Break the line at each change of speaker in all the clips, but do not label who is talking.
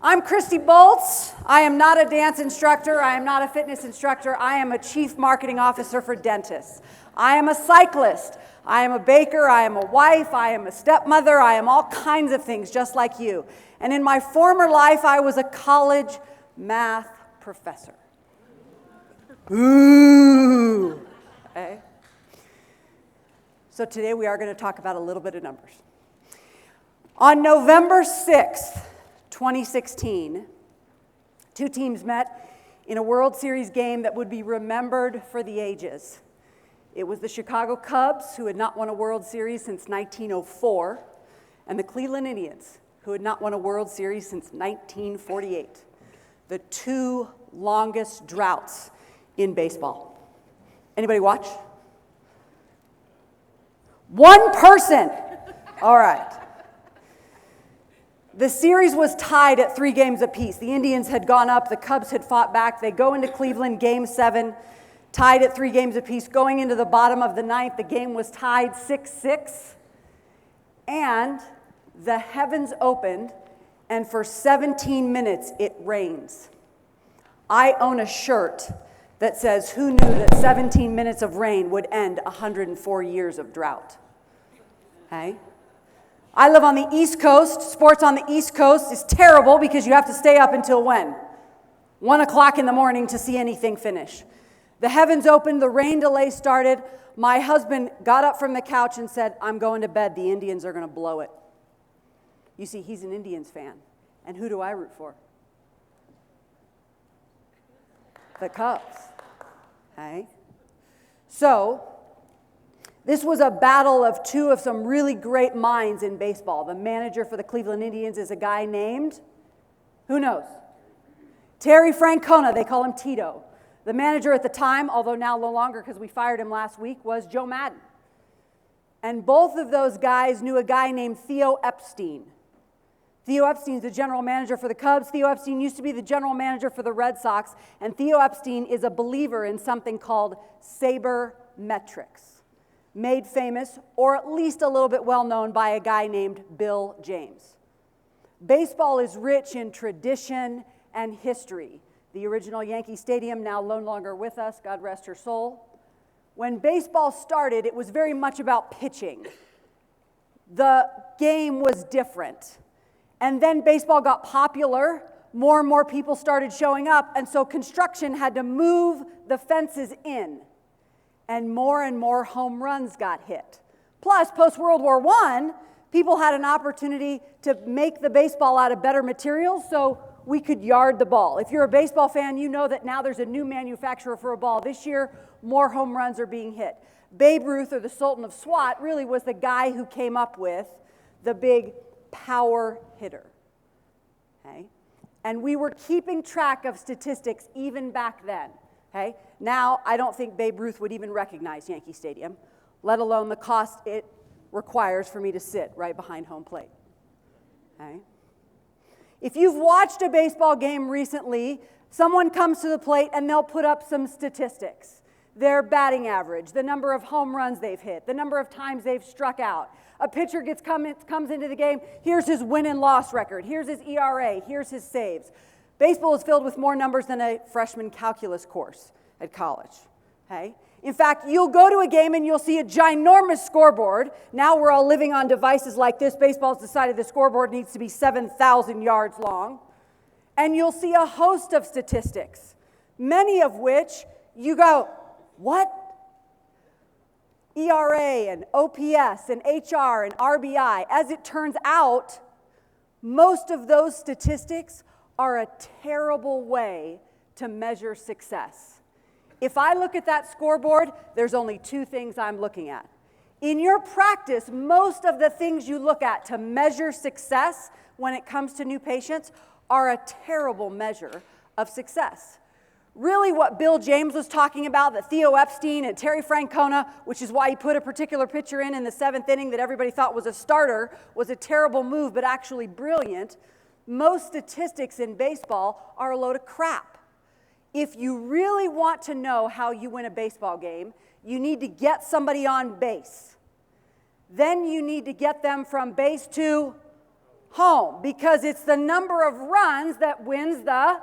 I'm Kristie Boltz. I am not a dance instructor. I am not a fitness instructor. I am a chief marketing officer for dentists. I am a cyclist. I am a baker. I am a wife. I am a stepmother. I am all kinds of things just like you. And in my former life, I was a college math professor. Ooh. Okay. So today we are going to talk about a little bit of numbers. On November 6th, 2016, two teams met in a World Series game that would be remembered for the ages. It was the Chicago Cubs, who had not won a World Series since 1904, and the Cleveland Indians, who had not won a World Series since 1948. The two longest droughts in baseball. Anybody watch? One person. All right. The series was tied at 3 games apiece. The Indians had gone up, the Cubs had fought back. They go into Cleveland, Game 7, tied at 3 games apiece. Going into the bottom of the ninth, the game was tied 6-6. And the heavens opened, and for 17 minutes it rains. I own a shirt that says, "Who knew that 17 minutes of rain would end 104 years of drought?" Okay? I live on the East Coast. Sports on the East Coast is terrible because you have to stay up until when? 1 o'clock in the morning to see anything finish. The heavens opened, the rain delay started. My husband got up from the couch and said, "I'm going to bed. The Indians are going to blow it." You see, he's an Indians fan. And who do I root for? The Cubs. Okay? So, this was a battle of two of some really great minds in baseball. The manager for the Cleveland Indians is a guy named, who knows? Terry Francona, they call him Tito. The manager at the time, although now no longer because we fired him last week, was Joe Madden. And both of those guys knew a guy named Theo Epstein. Theo Epstein is the general manager for the Cubs. Theo Epstein used to be the general manager for the Red Sox. And Theo Epstein is a believer in something called Saber metrics, made famous, or at least a little bit well-known, by a guy named Bill James. Baseball is rich in tradition and history. The original Yankee Stadium, now no longer with us, God rest her soul. When baseball started, it was very much about pitching. The game was different. And then baseball got popular. More and more people started showing up, and so construction had to move the fences in. And more home runs got hit. Plus, post-World War I, people had an opportunity to make the baseball out of better materials so we could yard the ball. If you're a baseball fan, you know that now there's a new manufacturer for a ball. This year, more home runs are being hit. Babe Ruth, or the Sultan of SWAT, really was the guy who came up with the big power hitter. Okay? And we were keeping track of statistics even back then. Okay? Now, I don't think Babe Ruth would even recognize Yankee Stadium, let alone the cost it requires for me to sit right behind home plate. Okay? If you've watched a baseball game recently, someone comes to the plate and they'll put up some statistics. Their batting average, the number of home runs they've hit, the number of times they've struck out. A pitcher comes into the game, here's his win and loss record, here's his ERA, here's his saves. Baseball is filled with more numbers than a freshman calculus course at college. Okay? In fact, you'll go to a game and you'll see a ginormous scoreboard. Now we're all living on devices like this. Baseball's decided the scoreboard needs to be 7,000 yards long. And you'll see a host of statistics, many of which you go, what? ERA and OPS and HR and RBI. As it turns out, most of those statistics are a terrible way to measure success. If I look at that scoreboard, there's only 2 things I'm looking at. In your practice, most of the things you look at to measure success when it comes to new patients are a terrible measure of success. Really what Bill James was talking about, that Theo Epstein and Terry Francona, which is why he put a particular pitcher in the 7th inning that everybody thought was a starter, was a terrible move, but actually brilliant. Most statistics in baseball are a load of crap. If you really want to know how you win a baseball game, you need to get somebody on base. Then you need to get them from base to home, because it's the number of runs that wins the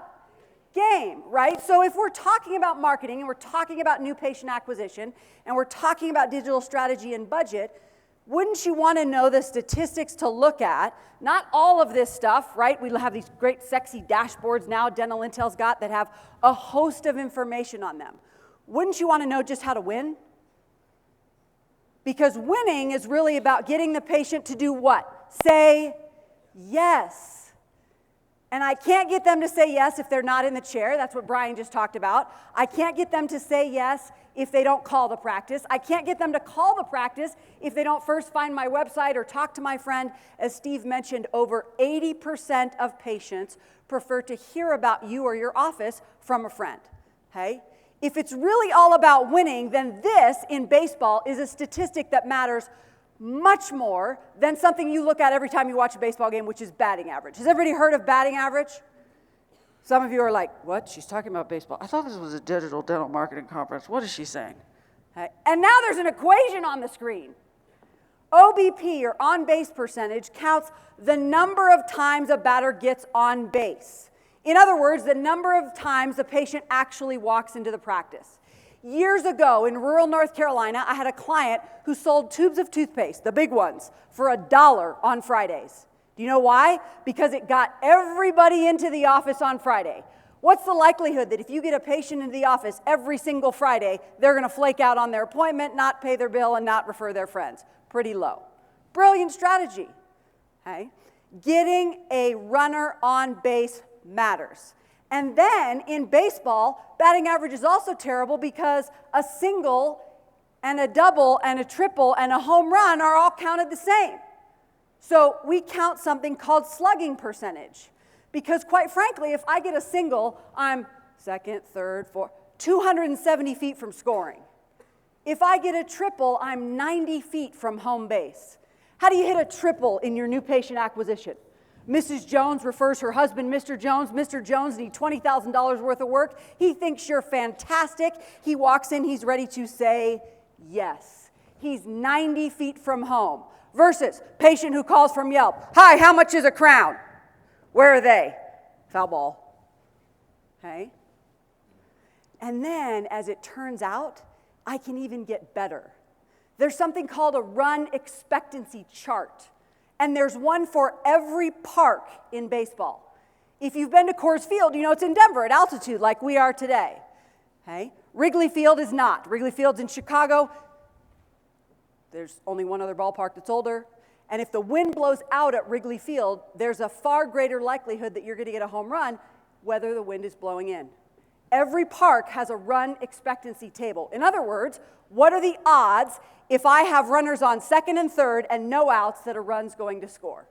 game, right? So if we're talking about marketing and we're talking about new patient acquisition and we're talking about digital strategy and budget, wouldn't you want to know the statistics to look at? Not all of this stuff, right? We have these great sexy dashboards now Dental Intel's got that have a host of information on them. Wouldn't you want to know just how to win? Because winning is really about getting the patient to do what? Say yes. And I can't get them to say yes if they're not in the chair. That's what Brian just talked about. I can't get them to say yes if they don't call the practice. I can't get them to call the practice if they don't first find my website or talk to my friend. As Steve mentioned, over 80% of patients prefer to hear about you or your office from a friend. Okay? If it's really all about winning, then this in baseball is a statistic that matters much more than something you look at every time you watch a baseball game, which is batting average. Has everybody heard of batting average? Some of you are like, what? She's talking about baseball. I thought this was a digital dental marketing conference. What is she saying? Okay. And now there's an equation on the screen. OBP, or on-base percentage, counts the number of times a batter gets on base. In other words, the number of times the patient actually walks into the practice. Years ago in rural North Carolina, I had a client who sold tubes of toothpaste, the big ones, for $1 on Fridays. Do you know why? Because it got everybody into the office on Friday. What's the likelihood that if you get a patient into the office every single Friday, they're going to flake out on their appointment, not pay their bill, and not refer their friends? Pretty low. Brilliant strategy. Okay? Getting a runner on base matters. And then in baseball, batting average is also terrible because a single and a double and a triple and a home run are all counted the same. So we count something called slugging percentage. Because quite frankly, if I get a single, I'm second, third, fourth, 270 feet from scoring. If I get a triple, I'm 90 feet from home base. How do you hit a triple in your new patient acquisition? Mrs. Jones refers her husband, Mr. Jones. Mr. Jones needs $20,000 worth of work. He thinks you're fantastic. He walks in, he's ready to say yes. He's 90 feet from home. Versus patient who calls from Yelp. Hi, how much is a crown? Where are they? Foul ball. Okay? And then, as it turns out, I can even get better. There's something called a run expectancy chart. And there's one for every park in baseball. If you've been to Coors Field, you know it's in Denver at altitude like we are today. Okay? Wrigley Field is not. Wrigley Field's in Chicago. There's only one other ballpark that's older. And if the wind blows out at Wrigley Field, there's a far greater likelihood that you're going to get a home run whether the wind is blowing in. Every park has a run expectancy table. In other words, what are the odds if I have runners on second and third and no outs that a run's going to score?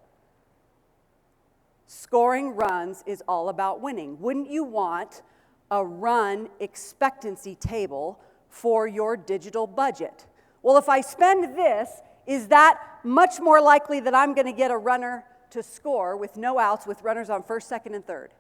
Scoring runs is all about winning. Wouldn't you want a run expectancy table for your digital budget? Well, if I spend this, is that much more likely that I'm going to get a runner to score with no outs with runners on first, second, and third?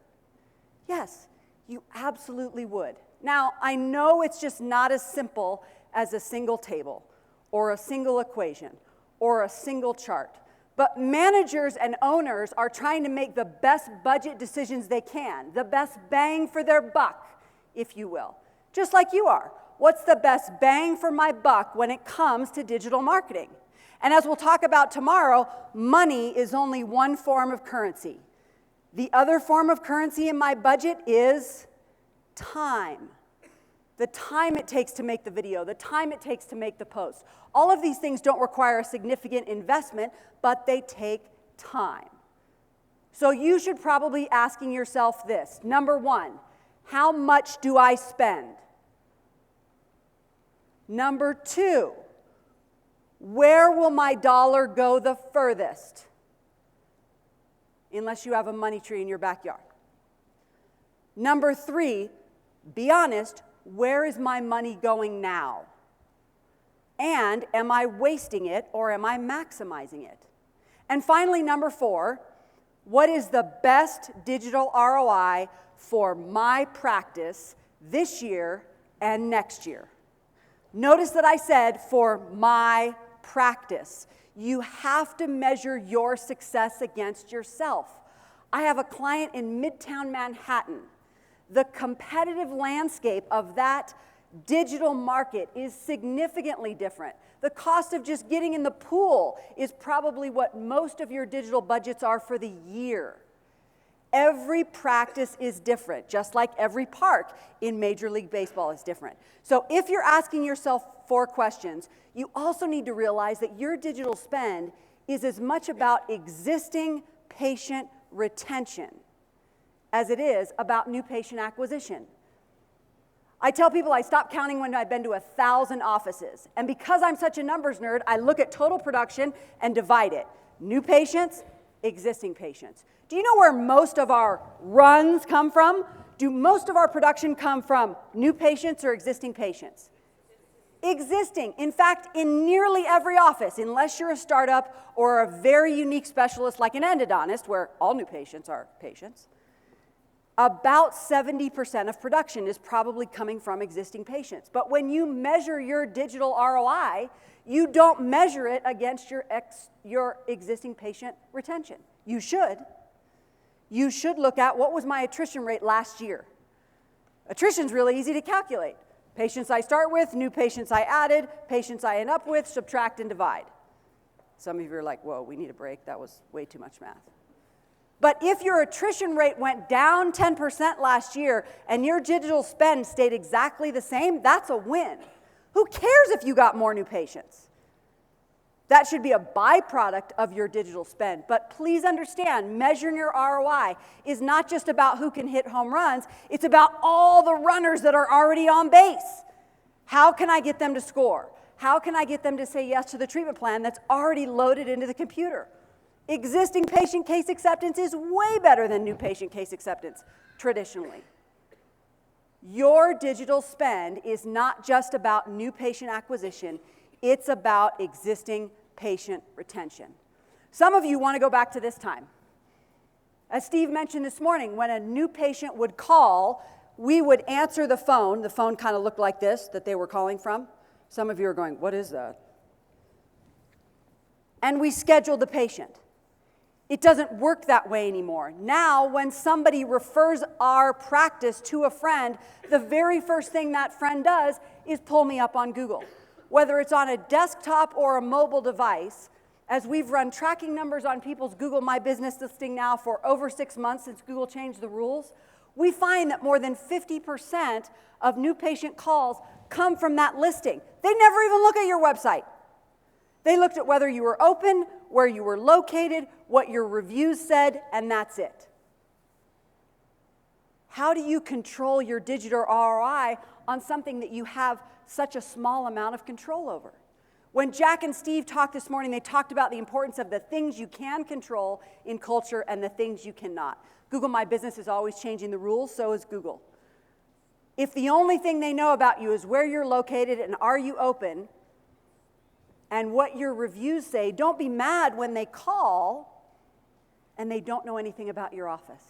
Yes, you absolutely would. Now, I know it's just not as simple as a single table or a single equation or a single chart, but managers and owners are trying to make the best budget decisions they can, the best bang for their buck, if you will, just like you are. What's the best bang for my buck when it comes to digital marketing? And as we'll talk about tomorrow, money is only one form of currency. The other form of currency in my budget is time. The time it takes to make the video, the time it takes to make the post. All of these things don't require a significant investment, but they take time. So you should probably be asking yourself this. Number one, how much do I spend? Number two, where will my dollar go the furthest? Unless you have a money tree in your backyard. Number three, be honest, where is my money going now? And am I wasting it or am I maximizing it? And finally, number four, what is the best digital ROI for my practice this year and next year? Notice that I said for my practice. You have to measure your success against yourself. I have a client in Midtown Manhattan. The competitive landscape of that digital market is significantly different. The cost of just getting in the pool is probably what most of your digital budgets are for the year. Every practice is different, just like every park in Major League Baseball is different. So if you're asking yourself 4 questions, you also need to realize that your digital spend is as much about existing patient retention as it is about new patient acquisition. I tell people I stopped counting when I've been to 1,000 offices. And because I'm such a numbers nerd, I look at total production and divide it. New patients, existing patients. Do you know where most of our runs come from? Do most of our production come from new patients or existing patients? Existing. In fact, in nearly every office, unless you're a startup or a very unique specialist like an endodontist, where all new patients are patients, about 70% of production is probably coming from existing patients. But when you measure your digital ROI, you don't measure it against your existing patient retention. You should. You should look at what was my attrition rate last year. Attrition's really easy to calculate. Patients I start with, new patients I added, patients I end up with, subtract and divide. Some of you are like, whoa, we need a break. That was way too much math. But if your attrition rate went down 10% last year and your digital spend stayed exactly the same, that's a win. Who cares if you got more new patients? That should be a byproduct of your digital spend. But please understand, measuring your ROI is not just about who can hit home runs, it's about all the runners that are already on base. How can I get them to score? How can I get them to say yes to the treatment plan that's already loaded into the computer? Existing patient case acceptance is way better than new patient case acceptance, traditionally. Your digital spend is not just about new patient acquisition, it's about existing patient retention. Some of you want to go back to this time. As Steve mentioned this morning, when a new patient would call, we would answer the phone. The phone kind of looked like this, that they were calling from. Some of you are going, what is that? And we scheduled the patient. It doesn't work that way anymore. Now, when somebody refers our practice to a friend, the very first thing that friend does is pull me up on Google. Whether it's on a desktop or a mobile device, as we've run tracking numbers on people's Google My Business listing now for over 6 months since Google changed the rules, we find that more than 50% of new patient calls come from that listing. They never even look at your website. They looked at whether you were open, where you were located, what your reviews said, and that's it. How do you control your digital ROI on something that you have such a small amount of control over? When Jack and Steve talked this morning, they talked about the importance of the things you can control in culture and the things you cannot. Google My Business is always changing the rules, so is Google. If the only thing they know about you is where you're located and are you open, and what your reviews say, don't be mad when they call and they don't know anything about your office.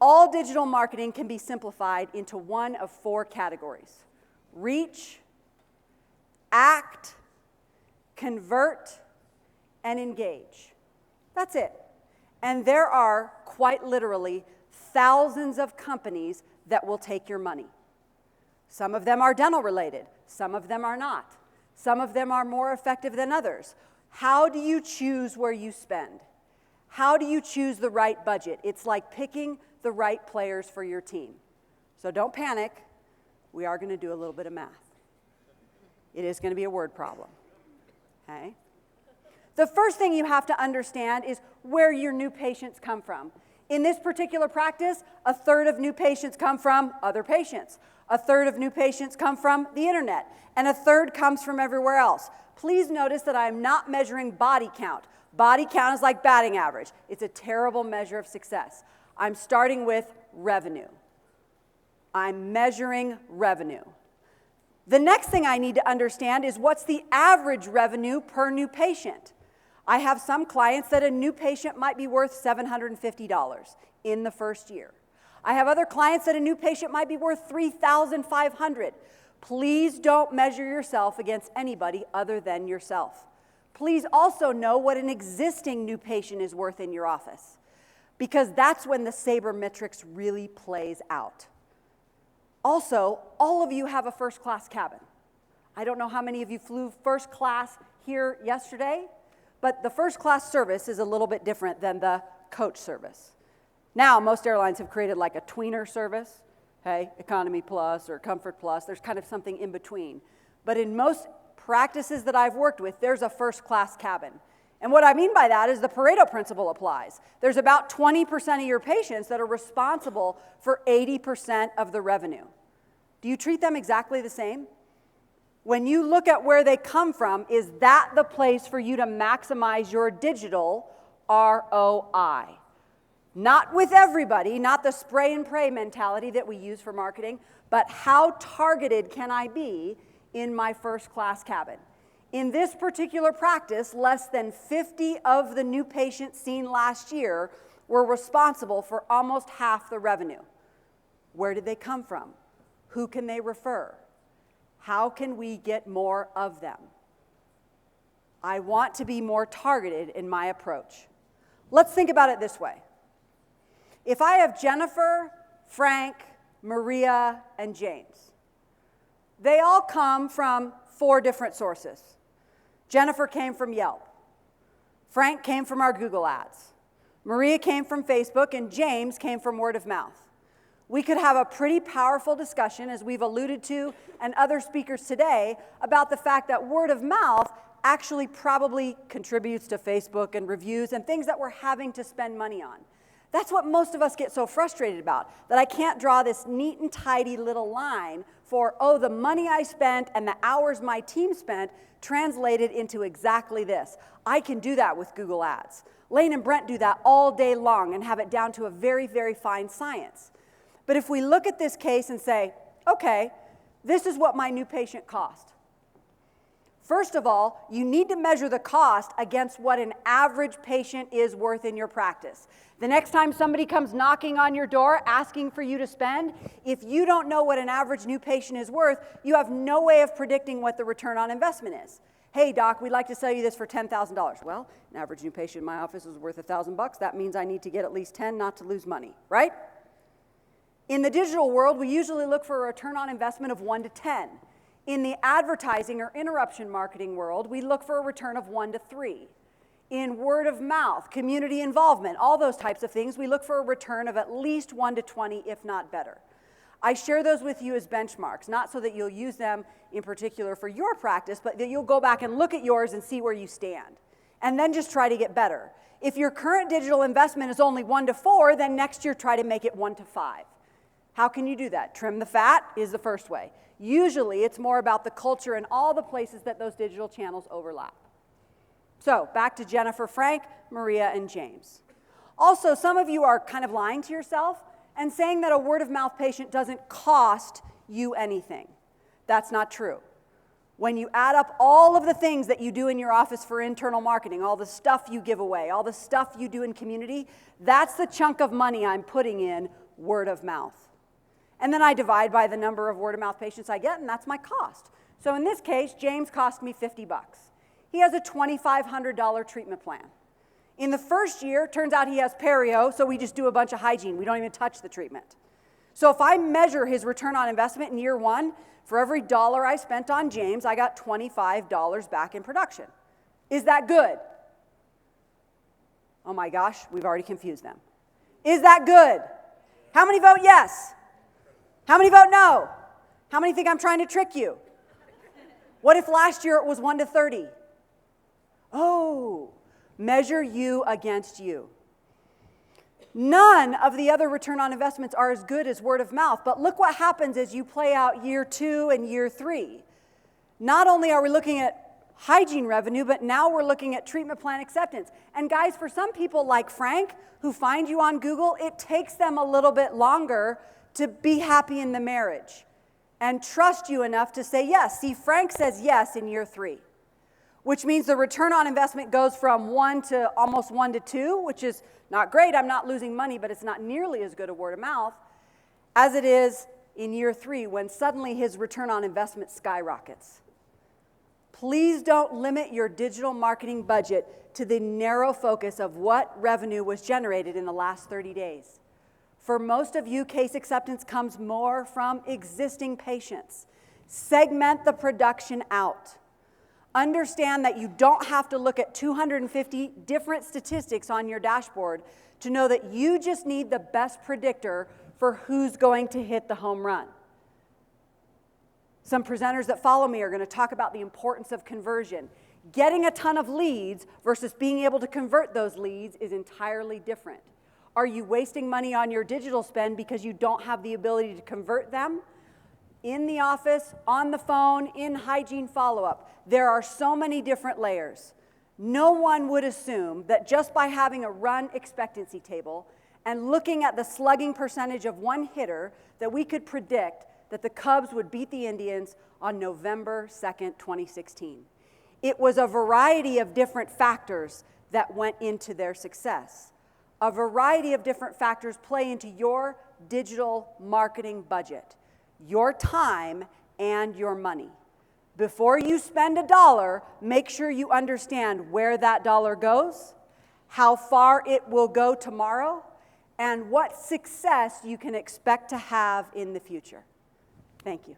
All digital marketing can be simplified into one of 4 categories: reach, act, convert, and engage. That's it. And there are, quite literally, thousands of companies that will take your money. Some of them are dental related. Some of them are not. Some of them are more effective than others. How do you choose where you spend? How do you choose the right budget? It's like picking the right players for your team. So don't panic. We are going to do a little bit of math. It is going to be a word problem. Okay? The first thing you have to understand is where your new patients come from. In this particular practice, 1/3 of new patients come from other patients. 1/3 of new patients come from the internet, and 1/3 comes from everywhere else. Please notice that I'm not measuring body count. Body count is like batting average. It's a terrible measure of success. I'm starting with revenue. I'm measuring revenue. The next thing I need to understand is what's the average revenue per new patient. I have some clients that a new patient might be worth $750 in the first year. I have other clients that a new patient might be worth $3,500. Please don't measure yourself against anybody other than yourself. Please also know what an existing new patient is worth in your office, because that's when the Saber matrix really plays out. Also, all of you have a first-class cabin. I don't know how many of you flew first class here yesterday, but the first-class service is a little bit different than the coach service. Now, most airlines have created like a tweener service, hey, economy plus or comfort plus. There's kind of something in between. But in most practices that I've worked with, there's a first-class cabin. And what I mean by that is the Pareto Principle applies. There's about 20% of your patients that are responsible for 80% of the revenue. Do you treat them exactly the same? When you look at where they come from, is that the place for you to maximize your digital ROI? Not with everybody, not the spray and pray mentality that we use for marketing, but how targeted can I be in my first-class cabin? In this particular practice, less than 50 of the new patients seen last year were responsible for almost half the revenue. Where did they come from? Who can they refer? How can we get more of them? I want to be more targeted in my approach. Let's think about it this way. If I have Jennifer, Frank, Maria, and James, they all come from 4 different sources. Jennifer came from Yelp. Frank came from our Google ads. Maria came from Facebook, and James came from word of mouth. We could have a pretty powerful discussion, as we've alluded to and other speakers today, about the fact that word of mouth actually probably contributes to Facebook and reviews and things that we're having to spend money on. That's what most of us get so frustrated about, that I can't draw this neat and tidy little line for, oh, the money I spent and the hours my team spent translated into exactly this. I can do that with Google Ads. Lane and Brent do that all day long and have it down to a very, very fine science. But if we look at this case and say, okay, this is what my new patient cost. First of all, you need to measure the cost against what an average patient is worth in your practice. The next time somebody comes knocking on your door asking for you to spend, if you don't know what an average new patient is worth, you have no way of predicting what the return on investment is. Hey, doc, we'd like to sell you this for $10,000. Well, an average new patient in my office is worth $1,000. That means I need to get at least 10 not to lose money, right? In the digital world, we usually look for a return on investment of 1 to 10. In the advertising or interruption marketing world, we look for a return of 1 to 3. In word of mouth, community involvement, all those types of things, we look for a return of at least 1 to 20, if not better. I share those with you as benchmarks, not so that you'll use them in particular for your practice, but that you'll go back and look at yours and see where you stand, and then just try to get better. If your current digital investment is only 1 to 4, then next year try to make it 1 to 5. How can you do that? Trim the fat is the first way. Usually, it's more about the culture and all the places that those digital channels overlap. So, back to Jennifer, Frank, Maria, and James. Also, some of you are kind of lying to yourself and saying that a word-of-mouth patient doesn't cost you anything. That's not true. When you add up all of the things that you do in your office for internal marketing, all the stuff you give away, all the stuff you do in community, that's the chunk of money I'm putting in word of mouth. And then I divide by the number of word-of-mouth patients I get, and that's my cost. So in this case, James cost me $50. He has a $2,500 treatment plan. In the first year, turns out he has perio, so we just do a bunch of hygiene. We don't even touch the treatment. So if I measure his return on investment in year 1, for every dollar I spent on James, I got $25 back in production. Is that good? Oh my gosh, we've already confused them. Is that good? How many vote yes? How many vote no? How many think I'm trying to trick you? What if last year it was 1 to 30? Oh, measure you against you. None of the other return on investments are as good as word of mouth, but look what happens as you play out year 2 and year 3. Not only are we looking at hygiene revenue, but now we're looking at treatment plan acceptance. And guys, for some people like Frank, who find you on Google, it takes them a little bit longer to be happy in the marriage and trust you enough to say yes. See, Frank says yes in year 3, which means the return on investment goes from 1 to almost 1 to 2, which is not great. I'm not losing money, but it's not nearly as good a word of mouth as it is in year 3 when suddenly his return on investment skyrockets. Please don't limit your digital marketing budget to the narrow focus of what revenue was generated in the last 30 days. For most of you, case acceptance comes more from existing patients. Segment the production out. Understand that you don't have to look at 250 different statistics on your dashboard to know that you just need the best predictor for who's going to hit the home run. Some presenters that follow me are going to talk about the importance of conversion. Getting a ton of leads versus being able to convert those leads is entirely different. Are you wasting money on your digital spend because you don't have the ability to convert them? In the office, on the phone, in hygiene follow-up. There are so many different layers. No one would assume that just by having a run expectancy table and looking at the slugging percentage of one hitter that we could predict that the Cubs would beat the Indians on November 2nd, 2016. It was a variety of different factors that went into their success. A variety of different factors play into your digital marketing budget, your time and your money. Before you spend $1, make sure you understand where that dollar goes, how far it will go tomorrow, and what success you can expect to have in the future. Thank you.